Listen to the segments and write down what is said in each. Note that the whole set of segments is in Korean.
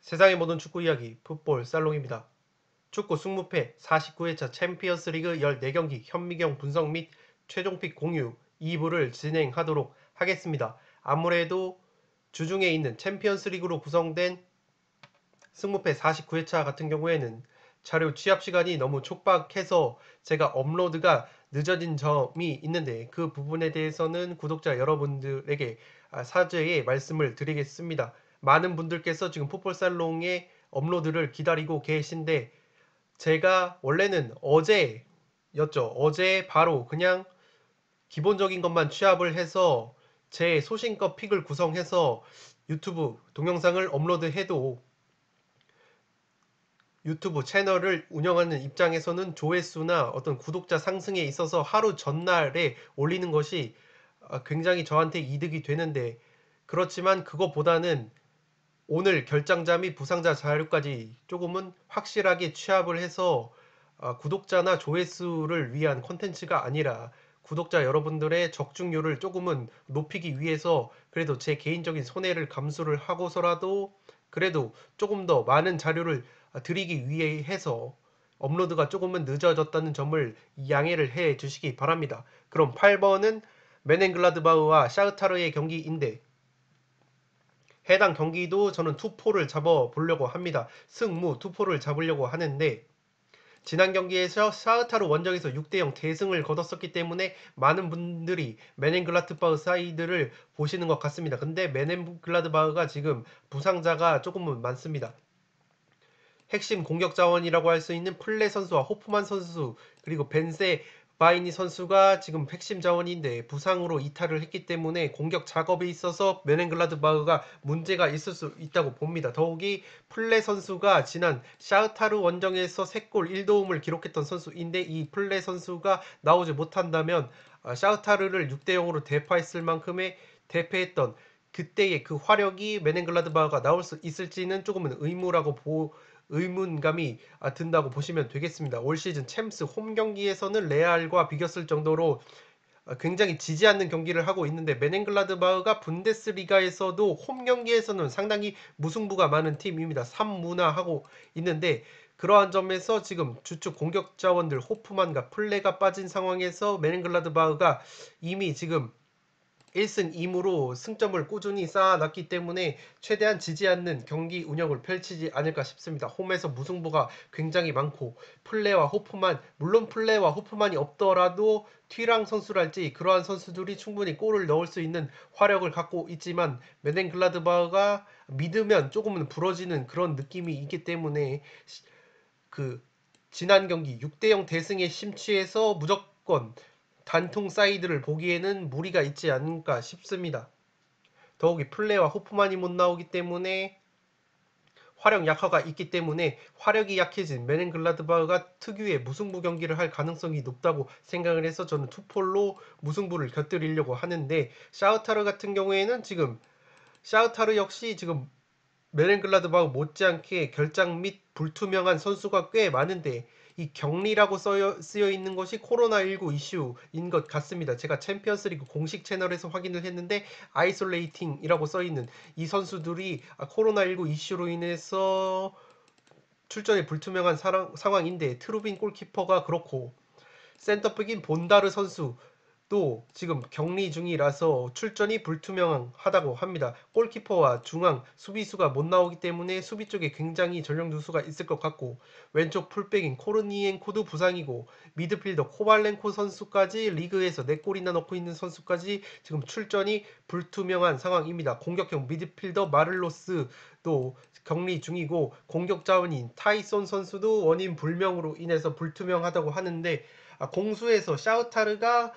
세상의 모든 축구 이야기 풋볼 살롱입니다. 축구 승무패 49회차 챔피언스리그 14경기 현미경 분석 및 최종픽 공유 2부를 진행하도록 하겠습니다. 아무래도 주중에 있는 챔피언스리그로 구성된 승무패 49회차 같은 경우에는 자료 취합 시간이 너무 촉박해서 제가 업로드가 늦어진 점이 있는데 그 부분에 대해서는 구독자 여러분들에게 사죄의 말씀을 드리겠습니다. 많은 분들께서 지금 풋볼살롱의 업로드를 기다리고 계신데 제가 원래는 어제였죠. 어제 바로 그냥 기본적인 것만 취합을 해서 제 소신껏 픽을 구성해서 유튜브 동영상을 업로드해도 유튜브 채널을 운영하는 입장에서는 조회수나 어떤 구독자 상승에 있어서 하루 전날에 올리는 것이 굉장히 저한테 이득이 되는데, 그렇지만 그거보다는 오늘 결장자 및 부상자 자료까지 조금은 확실하게 취합을 해서 구독자나 조회수를 위한 콘텐츠가 아니라 구독자 여러분들의 적중률을 조금은 높이기 위해서 그래도 제 개인적인 손해를 감수를 하고서라도 그래도 조금 더 많은 자료를 드리기 위해 해서 업로드가 조금은 늦어졌다는 점을 양해를 해 주시기 바랍니다. 그럼 8번은 메넨글라드바흐와 샤흐타르의 경기인데 해당 경기도 저는 투포를 잡아보려고 합니다. 승무 투포를 잡으려고 하는데 지난 경기에서 샤흐타르 원정에서 6대0 대승을 거뒀었기 때문에 많은 분들이 메넨글라드바흐 사이드를 보시는 것 같습니다. 근데 메넨글라드바흐가 지금 부상자가 조금은 많습니다. 핵심 공격 자원이라고 할 수 있는 플레 선수와 호프만 선수 그리고 벤세 바이니 선수가 지금 핵심 자원인데 부상으로 이탈을 했기 때문에 공격 작업에 있어서 메넨글라드바흐가 문제가 있을 수 있다고 봅니다. 더욱이 플레 선수가 지난 샤흐타르 원정에서 3골 1도움을 기록했던 선수인데 이 플레 선수가 나오지 못한다면 샤흐타르를 6대0으로 대파했을 만큼의 대패했던 그때의 그 화력이 메넨글라드바흐가 나올 수 있을지는 조금은 의문감이 든다고 보시면 되겠습니다. 올 시즌 챔스 홈 경기에서는 레알과 비겼을 정도로 굉장히 지지 않는 경기를 하고 있는데 메넨글라드바흐가 분데스리가에서도 홈 경기에서는 상당히 무승부가 많은 팀입니다. 3무나하고 있는데 그러한 점에서 지금 주축 공격 자원들 호프만과 플레가 빠진 상황에서 메넨글라드바흐가 이미 지금 1승 2무로 승점을 꾸준히 쌓아놨기 때문에 최대한 지지 않는 경기 운영을 펼치지 않을까 싶습니다. 홈에서 무승부가 굉장히 많고 플레와 호프만, 물론 플레와 호프만이 없더라도 튀랑 선수랄지 그러한 선수들이 충분히 골을 넣을 수 있는 화력을 갖고 있지만 메넨글라드바흐가 믿으면 조금은 부러지는 그런 느낌이 있기 때문에 그 지난 경기 6대0 대승에 심취해서 무조건 단통 사이드를 보기에는 무리가 있지 않을까 싶습니다. 더욱이 플레와 호프만이 못 나오기 때문에 화력 약화가 있기 때문에 화력이 약해진 메넨글라드바흐가 특유의 무승부 경기를 할 가능성이 높다고 생각을 해서 저는 투폴로 무승부를 곁들이려고 하는데 샤흐타르 같은 경우에는 지금 샤흐타르 역시 지금 메넨글라드바흐 못지않게 결장 및 불투명한 선수가 꽤 많은데 이 격리라고 쓰여 있는 것이 코로나19 이슈인 것 같습니다. 제가 챔피언스리그 공식 채널에서 확인을 했는데 아이솔레이팅이라고 써 있는 이 선수들이 코로나19 이슈로 인해서 출전이 불투명한 상황인데 트루빈 골키퍼가 그렇고 센터백인 본다르 선수도 지금 격리 중이라서 출전이 불투명하다고 합니다. 골키퍼와 중앙 수비수가 못 나오기 때문에 수비 쪽에 굉장히 전력 누수가 있을 것 같고 왼쪽 풀백인 코르니엔코도 부상이고 미드필더 코발렌코 선수까지 리그에서 4골이나 넣고 있는 선수까지 지금 출전이 불투명한 상황입니다. 공격형 미드필더 마를로스도 격리 중이고 공격 자원인 타이손 선수도 원인 불명으로 인해서 불투명하다고 하는데 공수에서 샤우타르가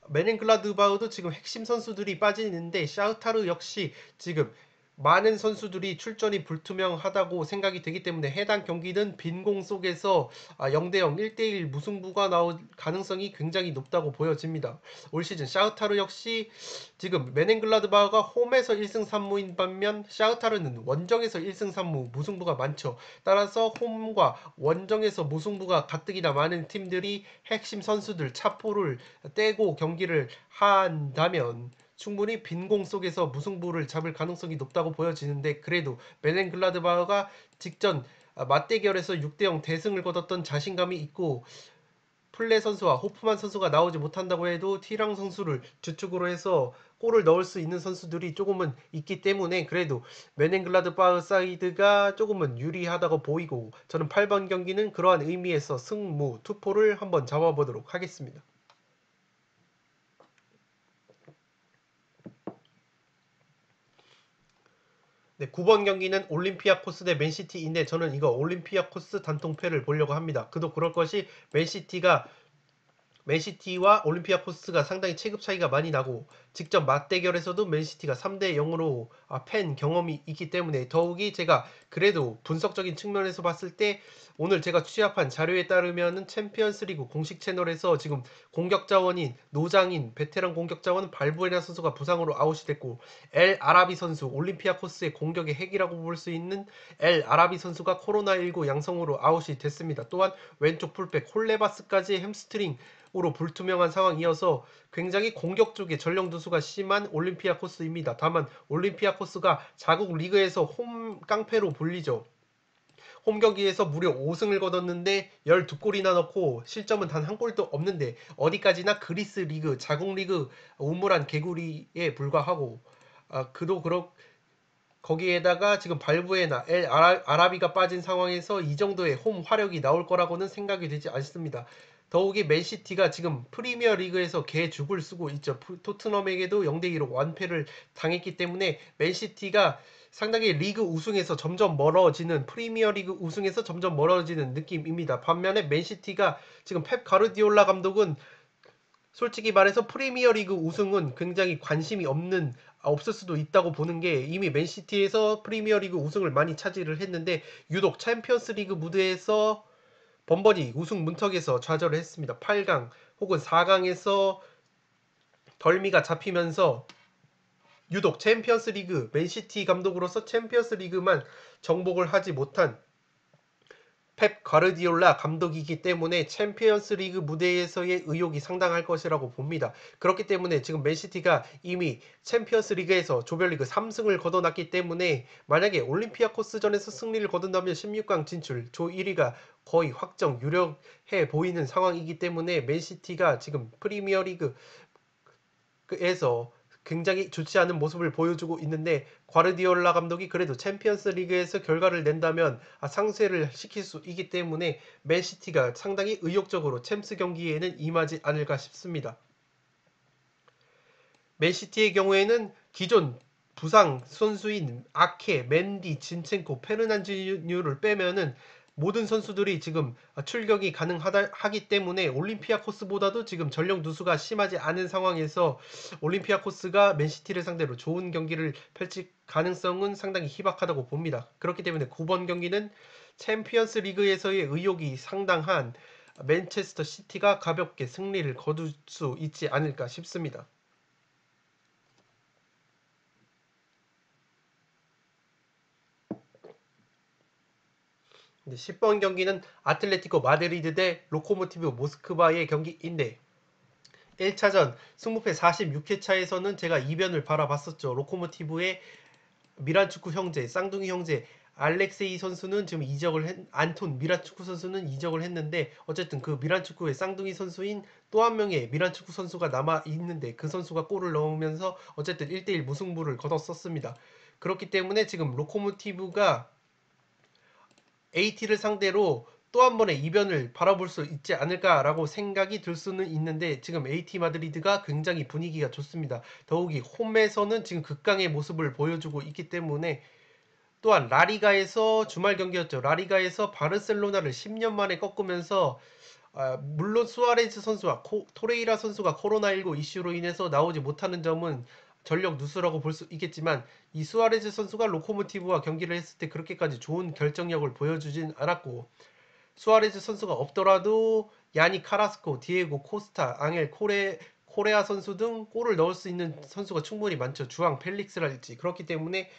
메넨글라드바흐도 지금 핵심 선수들이 빠지는데 샤우타르 역시 지금 많은 선수들이 출전이 불투명하다고 생각이 되기 때문에 해당 경기는 빈공 속에서 0대0, 1대1 무승부가 나올 가능성이 굉장히 높다고 보여집니다. 올 시즌 샤흐타르 역시 지금 메넨글라드바흐가 홈에서 1승 3무인 반면 샤흐타르는 원정에서 1승 3무 무승부가 많죠. 따라서 홈과 원정에서 무승부가 가뜩이나 많은 팀들이 핵심 선수들 차포를 떼고 경기를 한다면 충분히 빈 공 속에서 무승부를 잡을 가능성이 높다고 보여지는데 그래도 메넨글라드바흐가 직전 맞대결에서 6대0 대승을 거뒀던 자신감이 있고 플레 선수와 호프만 선수가 나오지 못한다고 해도 티랑 선수를 주축으로 해서 골을 넣을 수 있는 선수들이 조금은 있기 때문에 그래도 메넨글라드바흐 사이드가 조금은 유리하다고 보이고 저는 8번 경기는 그러한 의미에서 승무 투포를 한번 잡아보도록 하겠습니다. 네, 9번 경기는 올림피아코스 대 맨시티인데 저는 이거 올림피아코스 단통패를 보려고 합니다. 그도 그럴 것이 맨시티와 올림피아코스가 상당히 체급 차이가 많이 나고 직접 맞대결에서도 맨시티가 3대 0으로 팬 경험이 있기 때문에 더욱이 제가 그래도 분석적인 측면에서 봤을 때 오늘 제가 취합한 자료에 따르면은 챔피언스리그 공식 채널에서 지금 공격 자원인 노장인 베테랑 공격 자원 발부에나 선수가 부상으로 아웃이 됐고 엘 아라비 선수 올림피아코스의 공격의 핵이라고 볼 수 있는 엘 아라비 선수가 코로나19 양성으로 아웃이 됐습니다. 또한 왼쪽 풀백 콜레바스까지 햄스트링 으로 불투명한 상황이어서 굉장히 공격 쪽에 전력 누수가 심한 올림피아코스입니다. 다만 올림피아코스가 자국 리그에서 홈 깡패로 불리죠. 홈 경기에서 무려 5승을 거뒀는데 12골이나 넣고 실점은 단 한 골도 없는데 어디까지나 그리스 리그, 자국 리그 우물한 개구리에 불과하고 그도 그렇 거기에다가 지금 발부에나 엘 아라비가 빠진 상황에서 이 정도의 홈 화력이 나올 거라고는 생각이 되지 않습니다. 더욱이 맨시티가 지금 프리미어 리그에서 개죽을 쓰고 있죠. 토트넘에게도 0대2로 완패를 당했기 때문에 맨시티가 상당히 리그 우승에서 점점 멀어지는 프리미어 리그 우승에서 점점 멀어지는 느낌입니다. 반면에 맨시티가 지금 펩 가르디올라 감독은 솔직히 말해서 프리미어리그 우승은 굉장히 관심이 없을 수도 있다고 보는 게 이미 맨시티에서 프리미어리그 우승을 많이 차지를 했는데 유독 챔피언스리그 무대에서 번번이 우승 문턱에서 좌절을 했습니다. 8강 혹은 4강에서 덜미가 잡히면서 유독 챔피언스리그 맨시티 감독으로서 챔피언스리그만 정복을 하지 못한 펩 가르디올라 감독이기 때문에 챔피언스 리그 무대에서의 의욕이 상당할 것이라고 봅니다. 그렇기 때문에 지금 맨시티가 이미 챔피언스 리그에서 조별리그 3승을 거둬놨기 때문에 만약에 올림피아코스전에서 승리를 거둔다면 16강 진출 조 1위가 거의 확정 유력해 보이는 상황이기 때문에 맨시티가 지금 프리미어리그에서 굉장히 좋지 않은 모습을 보여주고 있는데 과르디올라 감독이 그래도 챔피언스 리그에서 결과를 낸다면 상쇄를 시킬 수 있기 때문에 맨시티가 상당히 의욕적으로 챔스 경기에는 임하지 않을까 싶습니다. 맨시티의 경우에는 기존 부상 선수인 아케, 맨디, 진첸코, 페르난지뉴를 빼면은 모든 선수들이 지금 출격이 가능하기 때문에 올림피아코스보다도 지금 전력 누수가 심하지 않은 상황에서 올림피아코스가 맨시티를 상대로 좋은 경기를 펼칠 가능성은 상당히 희박하다고 봅니다. 그렇기 때문에 9번 경기는 챔피언스 리그에서의 의욕이 상당한 맨체스터 시티가 가볍게 승리를 거둘 수 있지 않을까 싶습니다. 근데 10번 경기는 아틀레티코 마드리드 대 로코모티브 모스크바의 경기인데 1차전 승부패 46회 차에서는 제가 이변을 바라봤었죠. 로코모티브의 미란 축구 형제, 쌍둥이 형제 알렉세이 선수는 지금 안톤 미란 축구 선수는 이적을 했는데 어쨌든 그 미란 축구의 쌍둥이 선수인 또 한 명의 미란 축구 선수가 남아 있는데 그 선수가 골을 넣으면서 어쨌든 1대1 무승부를 거뒀었습니다. 그렇기 때문에 지금 로코모티브가 AT를 상대로 또 한 번의 이변을 바라볼 수 있지 않을까라고 생각이 들 수는 있는데 지금 AT 마드리드가 굉장히 분위기가 좋습니다. 더욱이 홈에서는 지금 극강의 모습을 보여주고 있기 때문에 또한 라리가에서 주말 경기였죠. 라리가에서 바르셀로나를 10년 만에 꺾으면서 물론 수아레즈 선수와 토레이라 선수가 코로나19 이슈로 인해서 나오지 못하는 점은 전력 누수라고 볼 수 있겠지만 이 수아레즈 선수가 로코모티브와 경기를 했을 때 그렇게까지 좋은 결정력을 보여주진 않았고 수아레즈 선수가 없더라도 야니 카라스코, 디에고 코스타, 앙헬 코레아 선수 등 골을 넣을 수 있는 선수가 충분히 많죠. 주앙 펠릭스랄지 그렇기 때문에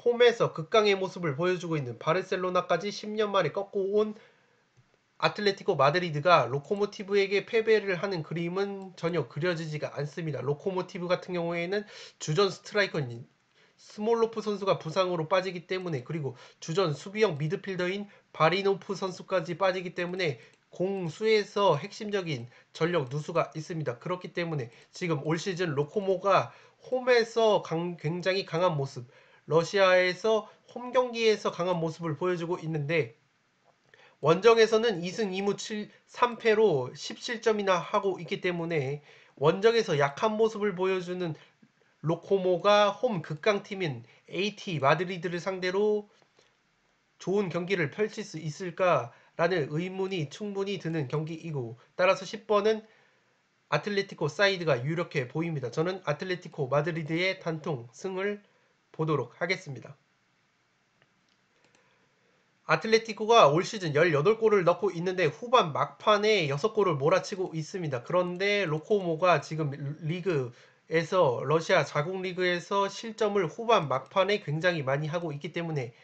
홈에서 극강의 모습을 보여주고 있는 바르셀로나까지 10년 만에 꺾고 온 아틀레티코 마드리드가 로코모티브에게 패배를 하는 그림은 전혀 그려지지가 않습니다. 로코모티브 같은 경우에는 주전 스트라이커인 스몰로프 선수가 부상으로 빠지기 때문에, 그리고 주전 수비형 미드필더인 바리노프 선수까지 빠지기 때문에 공수에서 핵심적인 전력 누수가 있습니다. 그렇기 때문에 지금 올 시즌 로코모가 홈에서 굉장히 강한 모습, 러시아에서 홈 경기에서 강한 모습을 보여주고 있는데, 원정에서는 2승 2무 3패로 17점이나 하고 있기 때문에 원정에서 약한 모습을 보여주는 로코모가 홈 극강팀인 AT 마드리드를 상대로 좋은 경기를 펼칠 수 있을까라는 의문이 충분히 드는 경기이고, 따라서 10번은 아틀레티코 사이드가 유력해 보입니다. 저는 아틀레티코 마드리드의 단통 승을 보도록 하겠습니다. 아틀레티코가 올 시즌 18골을 넣고 있는데 후반 막판에 6골을 몰아치고 있습니다. 그런데 로코모가 지금 리그에서, 러시아 자국 리그에서 실점을 후반 막판에 굉장히 많이 하고 있기 때문에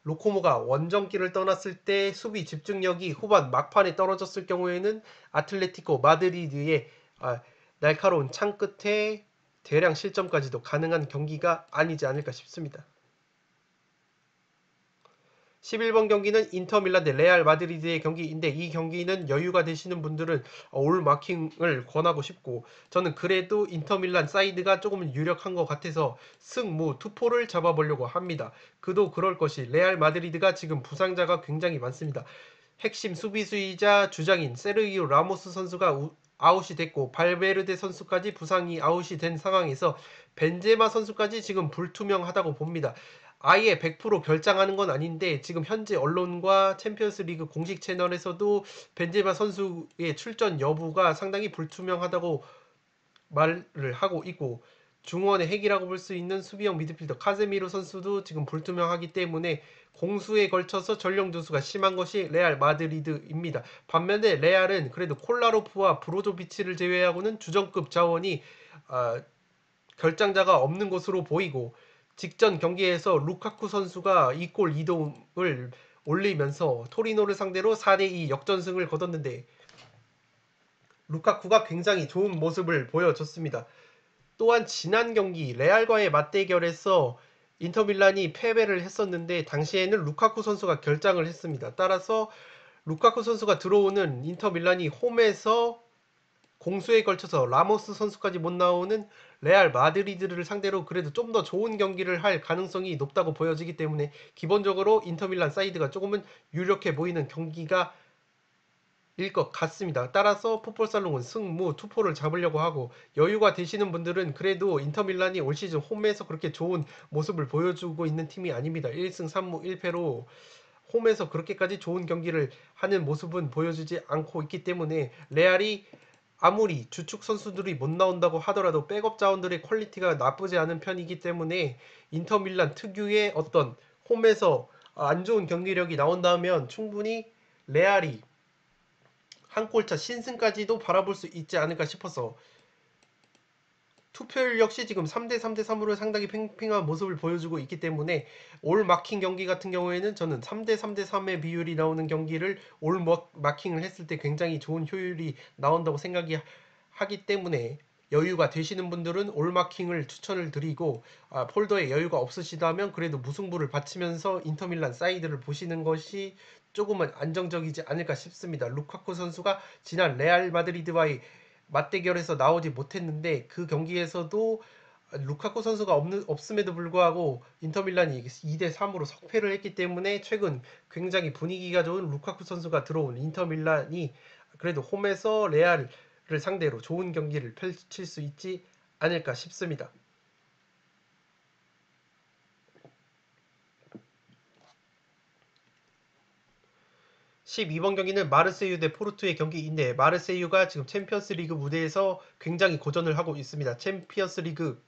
로코모가 원정길을 떠났을 때 수비 집중력이 후반 막판에 떨어졌을 경우에는 아틀레티코 마드리드의 날카로운 창 끝에 대량 실점까지도 가능한 경기가 아니지 않을까 싶습니다. 11번 경기는 인터밀란 대 레알 마드리드의 경기인데, 이 경기는 여유가 되시는 분들은 올 마킹을 권하고 싶고, 저는 그래도 인터밀란 사이드가 조금 유력한 것 같아서 승무 투포를 잡아보려고 합니다. 그도 그럴 것이 레알 마드리드가 지금 부상자가 굉장히 많습니다. 핵심 수비수이자 주장인 세르기오 라모스 선수가 아웃이 됐고, 발베르데 선수까지 부상이 아웃이 된 상황에서 벤제마 선수까지 지금 불투명하다고 봅니다. 아예 100% 결장하는 건 아닌데, 지금 현재 언론과 챔피언스 리그 공식 채널에서도 벤제마 선수의 출전 여부가 상당히 불투명하다고 말을 하고 있고, 중원의 핵이라고 볼 수 있는 수비형 미드필더 카제미로 선수도 지금 불투명하기 때문에 공수에 걸쳐서 전력 누수가 심한 것이 레알 마드리드입니다. 반면에 레알은 그래도 콜라로프와 브로조비치를 제외하고는 주전급 자원이 결장자가 없는 것으로 보이고, 직전 경기에서 루카쿠 선수가 2골 2도움을 올리면서 토리노를 상대로 4대2 역전승을 거뒀는데, 루카쿠가 굉장히 좋은 모습을 보여줬습니다. 또한 지난 경기 레알과의 맞대결에서 인터밀란이 패배를 했었는데, 당시에는 루카쿠 선수가 결장을 했습니다. 따라서 루카쿠 선수가 들어오는 인터밀란이 홈에서 공수에 걸쳐서 라모스 선수까지 못 나오는 레알 마드리드를 상대로 그래도 좀 더 좋은 경기를 할 가능성이 높다고 보여지기 때문에 기본적으로 인터밀란 사이드가 조금은 유력해 보이는 경기가 일 것 같습니다. 따라서 풋볼살롱은 승무 투포를 잡으려고 하고, 여유가 되시는 분들은 그래도 인터밀란이 올 시즌 홈에서 그렇게 좋은 모습을 보여주고 있는 팀이 아닙니다. 1승 3무 1패로 홈에서 그렇게까지 좋은 경기를 하는 모습은 보여주지 않고 있기 때문에, 레알이 아무리 주축 선수들이 못 나온다고 하더라도 백업 자원들의 퀄리티가 나쁘지 않은 편이기 때문에 인터밀란 특유의 어떤 홈에서 안 좋은 경기력이 나온다면 충분히 레알이 한 골차 신승까지도 바라볼 수 있지 않을까 싶어서, 투표율 역시 지금 3대 3대 3으로 상당히 팽팽한 모습을 보여주고 있기 때문에 올 마킹 경기 같은 경우에는 저는 3대 3대 3의 비율이 나오는 경기를 올 마킹을 했을 때 굉장히 좋은 효율이 나온다고 생각이 하기 때문에, 여유가 되시는 분들은 올 마킹을 추천을 드리고, 폴더에 여유가 없으시다면 그래도 무승부를 바치면서 인터밀란 사이드를 보시는 것이 조금은 안정적이지 않을까 싶습니다. 루카쿠 선수가 지난 레알 마드리드와의 맞대결에서 나오지 못했는데, 그 경기에서도 루카쿠 선수가 없음에도 불구하고 인터밀란이 2대 3으로 석패를 했기 때문에 최근 굉장히 분위기가 좋은 루카쿠 선수가 들어온 인터밀란이 그래도 홈에서 레알을 상대로 좋은 경기를 펼칠 수 있지 않을까 싶습니다. 12번 경기는 마르세유 대 포르투의 경기인데, 마르세유가 지금 챔피언스 리그 무대에서 굉장히 고전을 하고 있습니다. 챔피언스 리그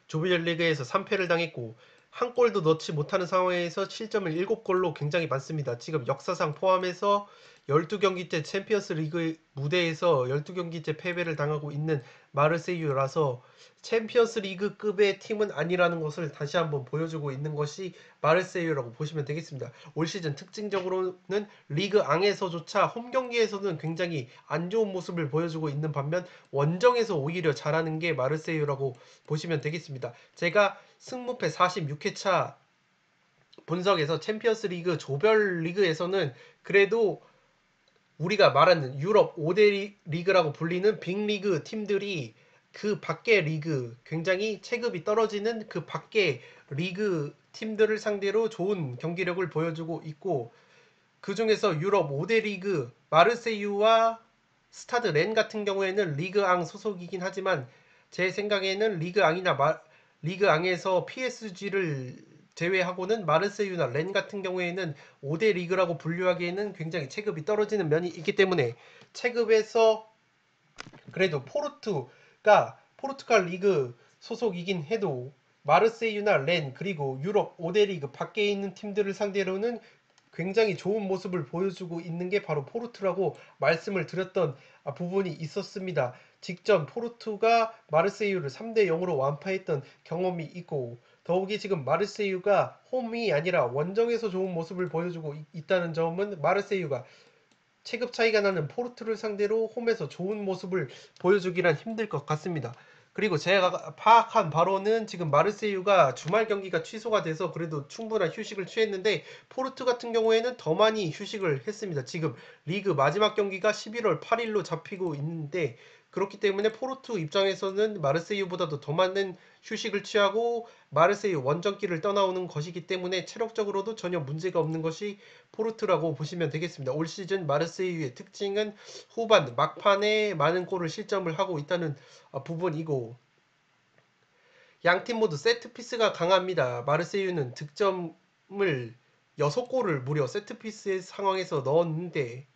조별리그에서 3패를 당했고 한 골도 넣지 못하는 상황에서 실점을 7골로 굉장히 많습니다. 지금 역사상 포함해서 12경기째 챔피언스 리그 무대에서 12경기째 패배를 당하고 있는 마르세유라서 챔피언스 리그급의 팀은 아니라는 것을 다시 한번 보여주고 있는 것이 마르세유라고 보시면 되겠습니다. 올 시즌 특징적으로는 리그 앙에서조차 홈 경기에서는 굉장히 안 좋은 모습을 보여주고 있는 반면 원정에서 오히려 잘하는 게 마르세유라고 보시면 되겠습니다. 제가 승무패 46회차 분석에서 챔피언스 리그 조별 리그에서는 그래도 우리가 말하는 유럽 5대 리그라고 불리는 빅리그 팀들이 그 밖의 리그, 굉장히 체급이 떨어지는 그 밖의 리그 팀들을 상대로 좋은 경기력을 보여주고 있고, 그 중에서 유럽 5대 리그 마르세유와 스타드 렌 같은 경우에는 리그 앙 소속이긴 하지만 제 생각에는 리그 앙에서 PSG를 제외하고는 마르세유나 렌 같은 경우에는 5대 리그라고 분류하기에는 굉장히 체급이 떨어지는 면이 있기 때문에 체급에서 그래도 포르투갈 리그 소속이긴 해도 마르세유나 렌 그리고 유럽 5대 리그 밖에 있는 팀들을 상대로는 굉장히 좋은 모습을 보여주고 있는 게 바로 포르투라고 말씀을 드렸던 부분이 있었습니다. 직전 포르투가 마르세유를 3대 0으로 완파했던 경험이 있고 더욱이 지금 마르세유가 홈이 아니라 원정에서 좋은 모습을 보여주고 있다는 점은 마르세유가 체급 차이가 나는 포르투를 상대로 홈에서 좋은 모습을 보여주기란 힘들 것 같습니다. 그리고 제가 파악한 바로는 지금 마르세유가 주말 경기가 취소가 돼서 그래도 충분한 휴식을 취했는데 포르투 같은 경우에는 더 많이 휴식을 했습니다. 지금 리그 마지막 경기가 11월 8일로 잡히고 있는데 그렇기 때문에 포르투 입장에서는 마르세유보다도 더 많은 휴식을 취하고 마르세유 원정길을 떠나오는 것이기 때문에 체력적으로도 전혀 문제가 없는 것이 포르투라고 보시면 되겠습니다. 올 시즌 마르세유의 특징은 후반 막판에 많은 골을 실점을 하고 있다는 부분이고 양팀 모두 세트피스가 강합니다. 마르세유는 득점을 6골을 무려 세트피스의 상황에서 넣었는데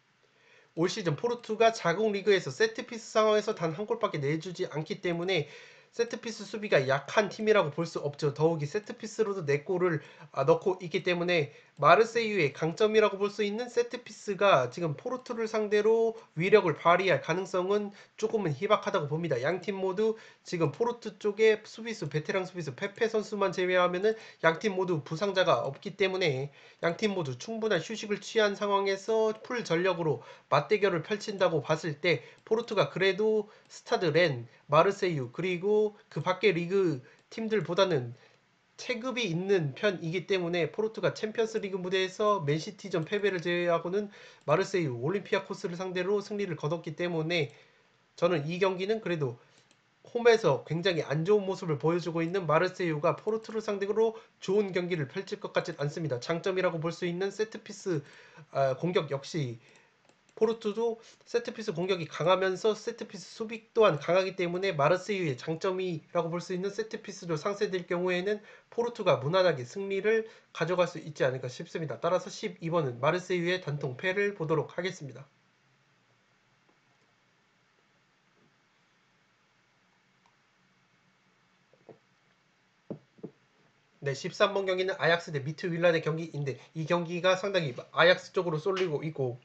올 시즌 포르투가 자국 리그에서 세트피스 상황에서 단 한 골밖에 내주지 않기 때문에 세트피스 수비가 약한 팀이라고 볼 수 없죠. 더욱이 세트피스로도 4골을 넣고 있기 때문에 마르세유의 강점이라고 볼 수 있는 세트피스가 지금 포르투를 상대로 위력을 발휘할 가능성은 조금은 희박하다고 봅니다. 양팀 모두 지금 포르투 쪽에 베테랑 수비수 페페 선수만 제외하면은 양팀 모두 부상자가 없기 때문에 양팀 모두 충분한 휴식을 취한 상황에서 풀 전력으로 맞대결을 펼친다고 봤을 때 포르투가 그래도 스타드 렌, 마르세유 그리고 그 밖의 리그 팀들보다는 체급이 있는 편이기 때문에 포르투가 챔피언스 리그 무대에서 맨시티전 패배를 제외하고는 마르세유, 올림피아코스를 상대로 승리를 거뒀기 때문에 저는 이 경기는 그래도 홈에서 굉장히 안 좋은 모습을 보여주고 있는 마르세유가 포르투를 상대로 좋은 경기를 펼칠 것 같진 않습니다. 장점이라고 볼 수 있는 세트피스 공격 역시 포르투도 세트피스 공격이 강하면서 세트피스 수비 또한 강하기 때문에 마르세유의 장점이라고 볼 수 있는 세트피스로 상쇄될 경우에는 포르투가 무난하게 승리를 가져갈 수 있지 않을까 싶습니다. 따라서 12번은 마르세유의 단통패를 보도록 하겠습니다. 네, 13번 경기는 아약스 대 미트 윌란의 경기인데 이 경기가 상당히 아약스 쪽으로 쏠리고 있고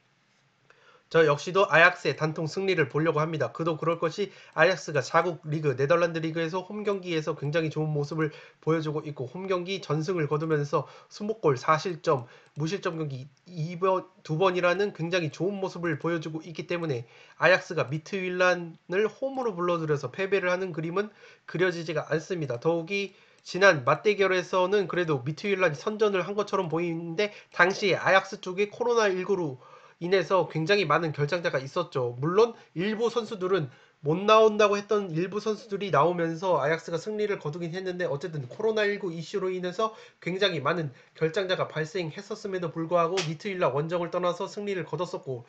저 역시도 아약스의 단통 승리를 보려고 합니다. 그도 그럴 것이 아약스가 자국 리그 네덜란드 리그에서 홈 경기에서 굉장히 좋은 모습을 보여주고 있고 홈 경기 전승을 거두면서 20골 4실점 무실점 경기 2번이라는 굉장히 좋은 모습을 보여주고 있기 때문에 아약스가 미트윌란을 홈으로 불러들여서 패배를 하는 그림은 그려지지가 않습니다. 더욱이 지난 맞대결에서는 그래도 미트윌란이 선전을 한 것처럼 보이는데 당시에 아약스 쪽에 코로나19로 인해서 굉장히 많은 결장자가 있었죠. 물론 일부 선수들은 못 나온다고 했던 일부 선수들이 나오면서 아약스가 승리를 거두긴 했는데 어쨌든 코로나19 이슈로 인해서 굉장히 많은 결장자가 발생했었음에도 불구하고 미트윌라 원정을 떠나서 승리를 거뒀었고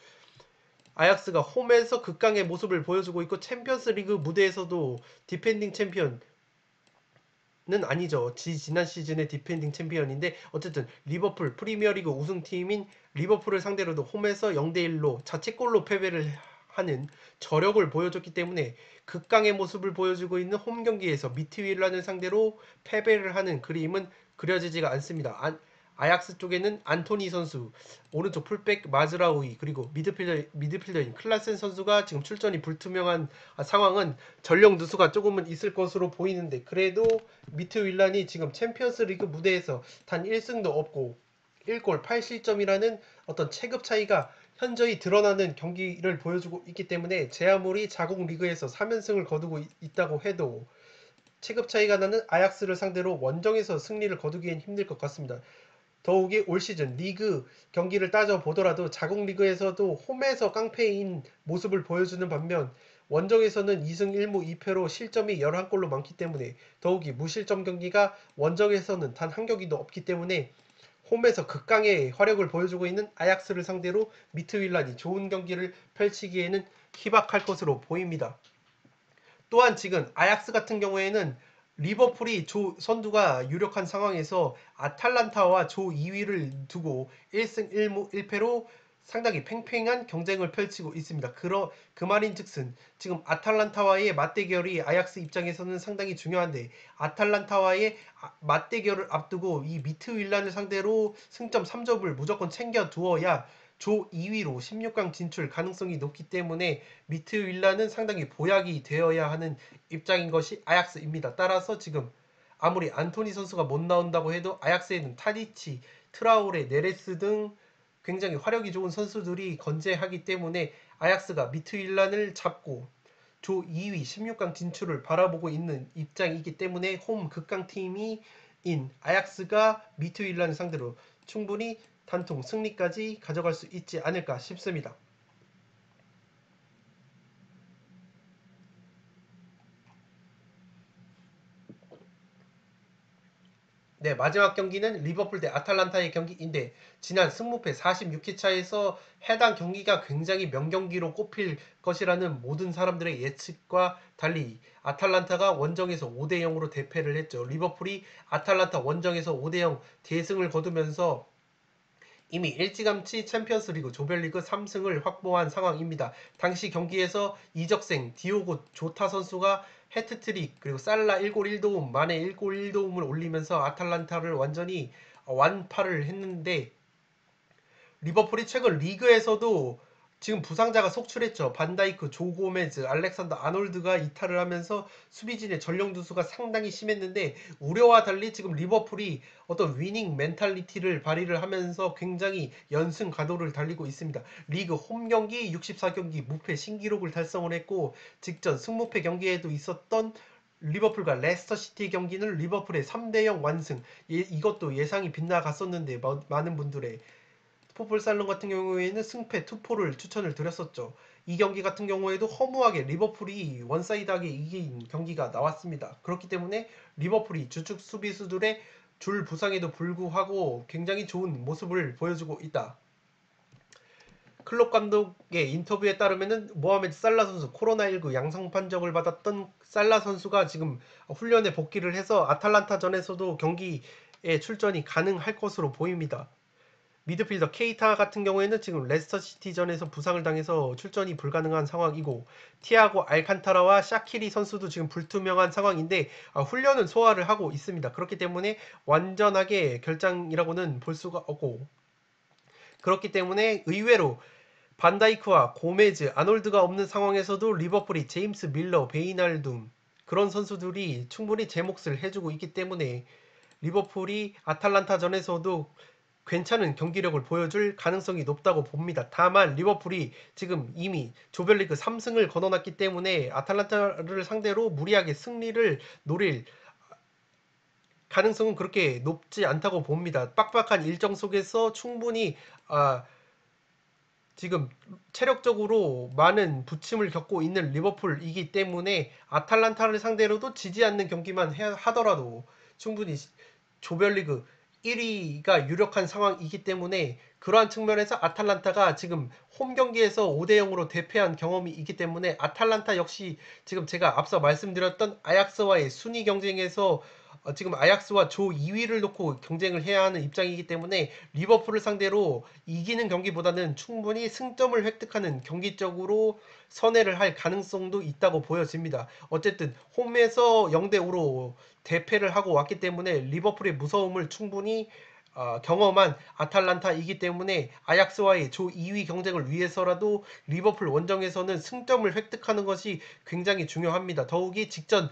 아약스가 홈에서 극강의 모습을 보여주고 있고 챔피언스 리그 무대에서도 디펜딩 챔피언 는 아니죠. 지난 시즌의 디펜딩 챔피언인데 어쨌든 리버풀 프리미어리그 우승팀인 리버풀을 상대로도 홈에서 0대1로 자책골로 패배를 하는 저력을 보여줬기 때문에 극강의 모습을 보여주고 있는 홈 경기에서 미트윌란을 상대로 패배를 하는 그림은 그려지지가 않습니다. 아약스 쪽에는 안토니 선수, 오른쪽 풀백 마즈라우이, 그리고 미드필더인 클라센 선수가 지금 출전이 불투명한 상황은 전력 누수가 조금은 있을 것으로 보이는데, 그래도 미트 윌란이 지금 챔피언스 리그 무대에서 단 1승도 없고 1골 8실점이라는 어떤 체급 차이가 현저히 드러나는 경기를 보여주고 있기 때문에, 제 아무리 자국 리그에서 3연승을 거두고 있다고 해도 체급 차이가 나는 아약스를 상대로 원정에서 승리를 거두기엔 힘들 것 같습니다. 더욱이 올 시즌 리그 경기를 따져보더라도 자국 리그에서도 홈에서 깡패인 모습을 보여주는 반면, 원정에서는 2승 1무 2패로 실점이 11골로 많기 때문에, 더욱이 무실점 경기가 원정에서는 단 한 경기도 없기 때문에 홈에서 극강의 화력을 보여주고 있는 아약스를 상대로 미트윌란이 좋은 경기를 펼치기에는 희박할 것으로 보입니다. 또한 지금 아약스 같은 경우에는 리버풀이 조 선두가 유력한 상황에서 아탈란타와 조 2위를 두고 1승 1무 1패로 상당히 팽팽한 경쟁을 펼치고 있습니다. 그 말인즉슨 지금 아탈란타와의 맞대결이 아약스 입장에서는 상당히 중요한데, 아탈란타와의 맞대결을 앞두고 이 미트윌란을 상대로 승점 3점을 무조건 챙겨 두어야 조 2위로 16강 진출 가능성이 높기 때문에 미트윌란은 상당히 보약이 되어야 하는 입장인 것이 아약스입니다. 따라서 지금 아무리 안토니 선수가 못 나온다고 해도 아약스에는 타디치, 트라우레, 네레스 등 굉장히 화력이 좋은 선수들이 건재하기 때문에 아약스가 미트윌란을 잡고 조 2위 16강 진출을 바라보고 있는 입장이기 때문에, 홈 극강팀인 아약스가 미트윌란을 상대로 충분히 단통 승리까지 가져갈 수 있지 않을까 싶습니다. 네, 마지막 경기는 리버풀 대 아탈란타의 경기인데, 지난 승무패 46회 차에서 해당 경기가 굉장히 명경기로 꼽힐 것이라는 모든 사람들의 예측과 달리 아탈란타가 원정에서 5대 0으로 대패를 했죠. 리버풀이 아탈란타 원정에서 5대 0 대승을 거두면서 이미 일찌감치 챔피언스리그 조별리그 3승을 확보한 상황입니다. 당시 경기에서 이적생 디오고 조타 선수가 해트트릭, 그리고 살라 1골 1도움, 마네 1골 1도움을 올리면서 아탈란타를 완전히 완파를 했는데, 리버풀이 최근 리그에서도 지금 부상자가 속출했죠. 반다이크, 조 고메즈, 알렉산더 아놀드가 이탈을 하면서 수비진의 전력 누수가 상당히 심했는데, 우려와 달리 지금 리버풀이 어떤 위닝 멘탈리티를 발휘를 하면서 굉장히 연승 가도를 달리고 있습니다. 리그 홈 경기 64경기 무패 신기록을 달성을 했고, 직전 승무패 경기에도 있었던 리버풀과 레스터시티 경기는 리버풀의 3대 0 완승, 이것도 예상이 빗나갔었는데, 많은 분들의 풋볼살롱 같은 경우에는 승패 투포를 추천을 드렸었죠. 이 경기 같은 경우에도 허무하게 리버풀이 원사이드하게 이긴 경기가 나왔습니다. 그렇기 때문에 리버풀이 주축 수비수들의 줄 부상에도 불구하고 굉장히 좋은 모습을 보여주고 있다. 클롭 감독의 인터뷰에 따르면은 모하메드 살라 선수, 코로나19 양성 판정을 받았던 살라 선수가 지금 훈련에 복귀를 해서 아탈란타전에서도 경기에 출전이 가능할 것으로 보입니다. 미드필더 케이타 같은 경우에는 지금 레스터시티전에서 부상을 당해서 출전이 불가능한 상황이고, 티아고 알칸타라와 샤키리 선수도 지금 불투명한 상황인데, 훈련은 소화를 하고 있습니다. 그렇기 때문에 완전하게 결장이라고는 볼 수가 없고, 그렇기 때문에 의외로 반다이크와 고메즈, 아놀드가 없는 상황에서도 리버풀이 제임스 밀러, 베이날둠, 그런 선수들이 충분히 제 몫을 해주고 있기 때문에 리버풀이 아탈란타전에서도 괜찮은 경기력을 보여줄 가능성이 높다고 봅니다. 다만 리버풀이 지금 이미 조별리그 3승을 거둬놨기 때문에 아탈란타를 상대로 무리하게 승리를 노릴 가능성은 그렇게 높지 않다고 봅니다. 빡빡한 일정 속에서 충분히 지금 체력적으로 많은 부침을 겪고 있는 리버풀이기 때문에 아탈란타를 상대로도 지지 않는 경기만 하더라도 충분히 조별리그 1위가 유력한 상황이기 때문에, 그러한 측면에서 아탈란타가 지금 홈 경기에서 5대 0으로 대패한 경험이 있기 때문에 아탈란타 역시 지금 제가 앞서 말씀드렸던 아약스와의 순위 경쟁에서 지금 아약스와 조 2위를 놓고 경쟁을 해야 하는 입장이기 때문에, 리버풀을 상대로 이기는 경기보다는 충분히 승점을 획득하는 경기적으로 선회를 할 가능성도 있다고 보여집니다. 어쨌든 홈에서 0대 5로 대패를 하고 왔기 때문에 리버풀의 무서움을 충분히 경험한 아탈란타이기 때문에 아약스와의 조 2위 경쟁을 위해서라도 리버풀 원정에서는 승점을 획득하는 것이 굉장히 중요합니다. 더욱이 직전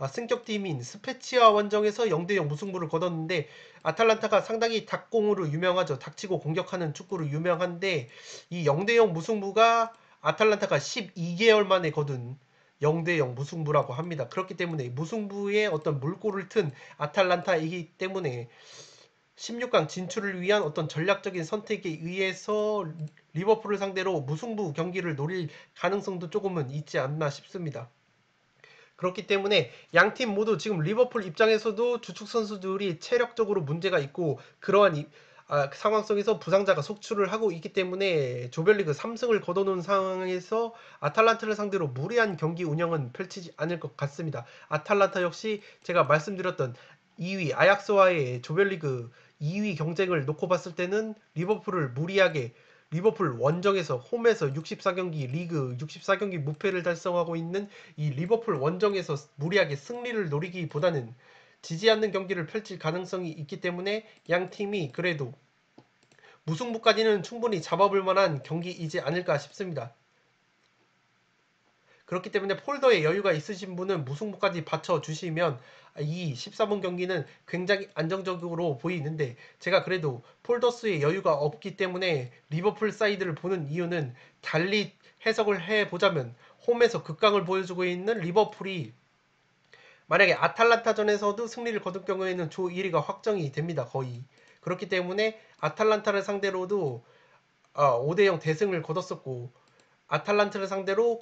승격팀인 스페치아 원정에서 0대0 무승부를 거뒀는데 아탈란타가 상당히 닭공으로 유명하죠. 닥치고 공격하는 축구로 유명한데 이 0대0 무승부가 아탈란타가 12개월 만에 거둔 0대0 무승부라고 합니다. 그렇기 때문에 무승부에 어떤 물꼬를 튼 아탈란타이기 때문에 16강 진출을 위한 어떤 전략적인 선택에 의해서 리버풀을 상대로 무승부 경기를 노릴 가능성도 조금은 있지 않나 싶습니다. 그렇기 때문에 양 팀 모두 지금 리버풀 입장에서도 주축 선수들이 체력적으로 문제가 있고 그러한 상황 속에서 부상자가 속출을 하고 있기 때문에 조별리그 3승을 거둬놓은 상황에서 아탈란타를 상대로 무리한 경기 운영은 펼치지 않을 것 같습니다. 아탈란타 역시 제가 말씀드렸던 2위 아약스와의 조별리그 2위 경쟁을 놓고 봤을 때는 리버풀을 무리하게 리버풀 원정에서 홈에서 64경기 리그 64경기 무패를 달성하고 있는 이 리버풀 원정에서 무리하게 승리를 노리기보다는 지지 않는 경기를 펼칠 가능성이 있기 때문에 양 팀이 그래도 무승부까지는 충분히 잡아볼 만한 경기이지 않을까 싶습니다. 그렇기 때문에 폴더에 여유가 있으신 분은 무승부까지 받쳐주시면 이 14번 경기는 굉장히 안정적으로 보이는데 제가 그래도 폴더스의 여유가 없기 때문에 리버풀 사이드를 보는 이유는 달리 해석을 해보자면 홈에서 극강을 보여주고 있는 리버풀이 만약에 아탈란타전에서도 승리를 거둘 경우에는 조 1위가 확정이 됩니다. 거의. 그렇기 때문에 아탈란타를 상대로도 5대0 대승을 거뒀었고 아탈란타를 상대로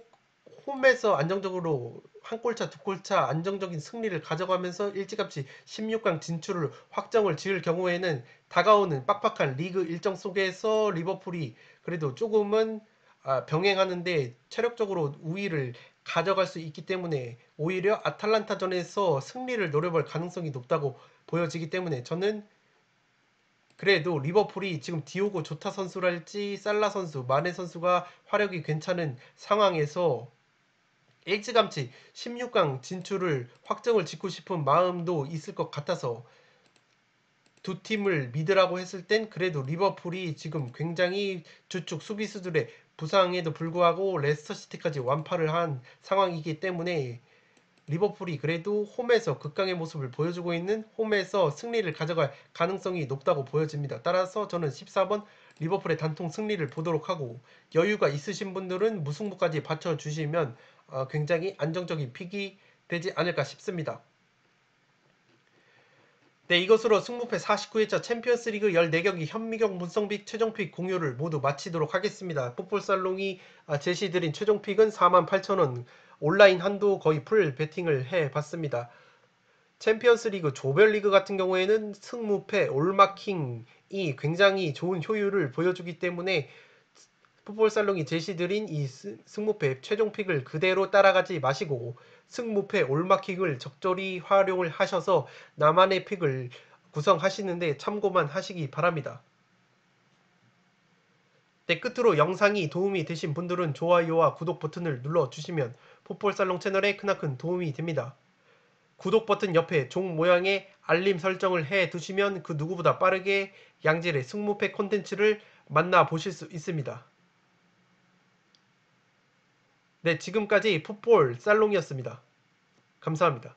홈에서 안정적으로 한 골차 두 골차 안정적인 승리를 가져가면서 일찌감치 16강 진출을 확정을 지을 경우에는 다가오는 빡빡한 리그 일정 속에서 리버풀이 그래도 조금은 병행하는데 체력적으로 우위를 가져갈 수 있기 때문에 오히려 아탈란타전에서 승리를 노려볼 가능성이 높다고 보여지기 때문에 저는 그래도 리버풀이 지금 디오고 조타 선수랄지 살라 선수, 마네 선수가 화력이 괜찮은 상황에서 일찌감치 16강 진출을 확정을 짓고 싶은 마음도 있을 것 같아서 두 팀을 믿으라고 했을 땐 그래도 리버풀이 지금 굉장히 주축 수비수들의 부상에도 불구하고 레스터시티까지 완파를 한 상황이기 때문에 리버풀이 그래도 홈에서 극강의 모습을 보여주고 있는 홈에서 승리를 가져갈 가능성이 높다고 보여집니다. 따라서 저는 14번 리버풀의 단통 승리를 보도록 하고 여유가 있으신 분들은 무승부까지 받쳐주시면 굉장히 안정적인 픽이 되지 않을까 싶습니다. 네, 이것으로 승무패 49회차 챔피언스리그 14경기 현미경 문성빅 최종픽 공유를 모두 마치도록 하겠습니다. 풋볼살롱이 제시드린 최종픽은 48,000원 온라인 한도 거의 풀 베팅을 해봤습니다. 챔피언스리그 조별리그 같은 경우에는 승무패 올마킹이 굉장히 좋은 효율을 보여주기 때문에 풋볼살롱이 제시드린 이 승무패 최종픽을 그대로 따라가지 마시고 승무패 올마킹을 적절히 활용을 하셔서 나만의 픽을 구성하시는데 참고만 하시기 바랍니다. 네, 끝으로 영상이 도움이 되신 분들은 좋아요와 구독 버튼을 눌러주시면 풋볼살롱 채널에 크나큰 도움이 됩니다. 구독 버튼 옆에 종 모양의 알림 설정을 해 두시면 그 누구보다 빠르게 양질의 승무패 콘텐츠를 만나보실 수 있습니다. 네, 지금까지 풋볼 살롱이었습니다. 감사합니다.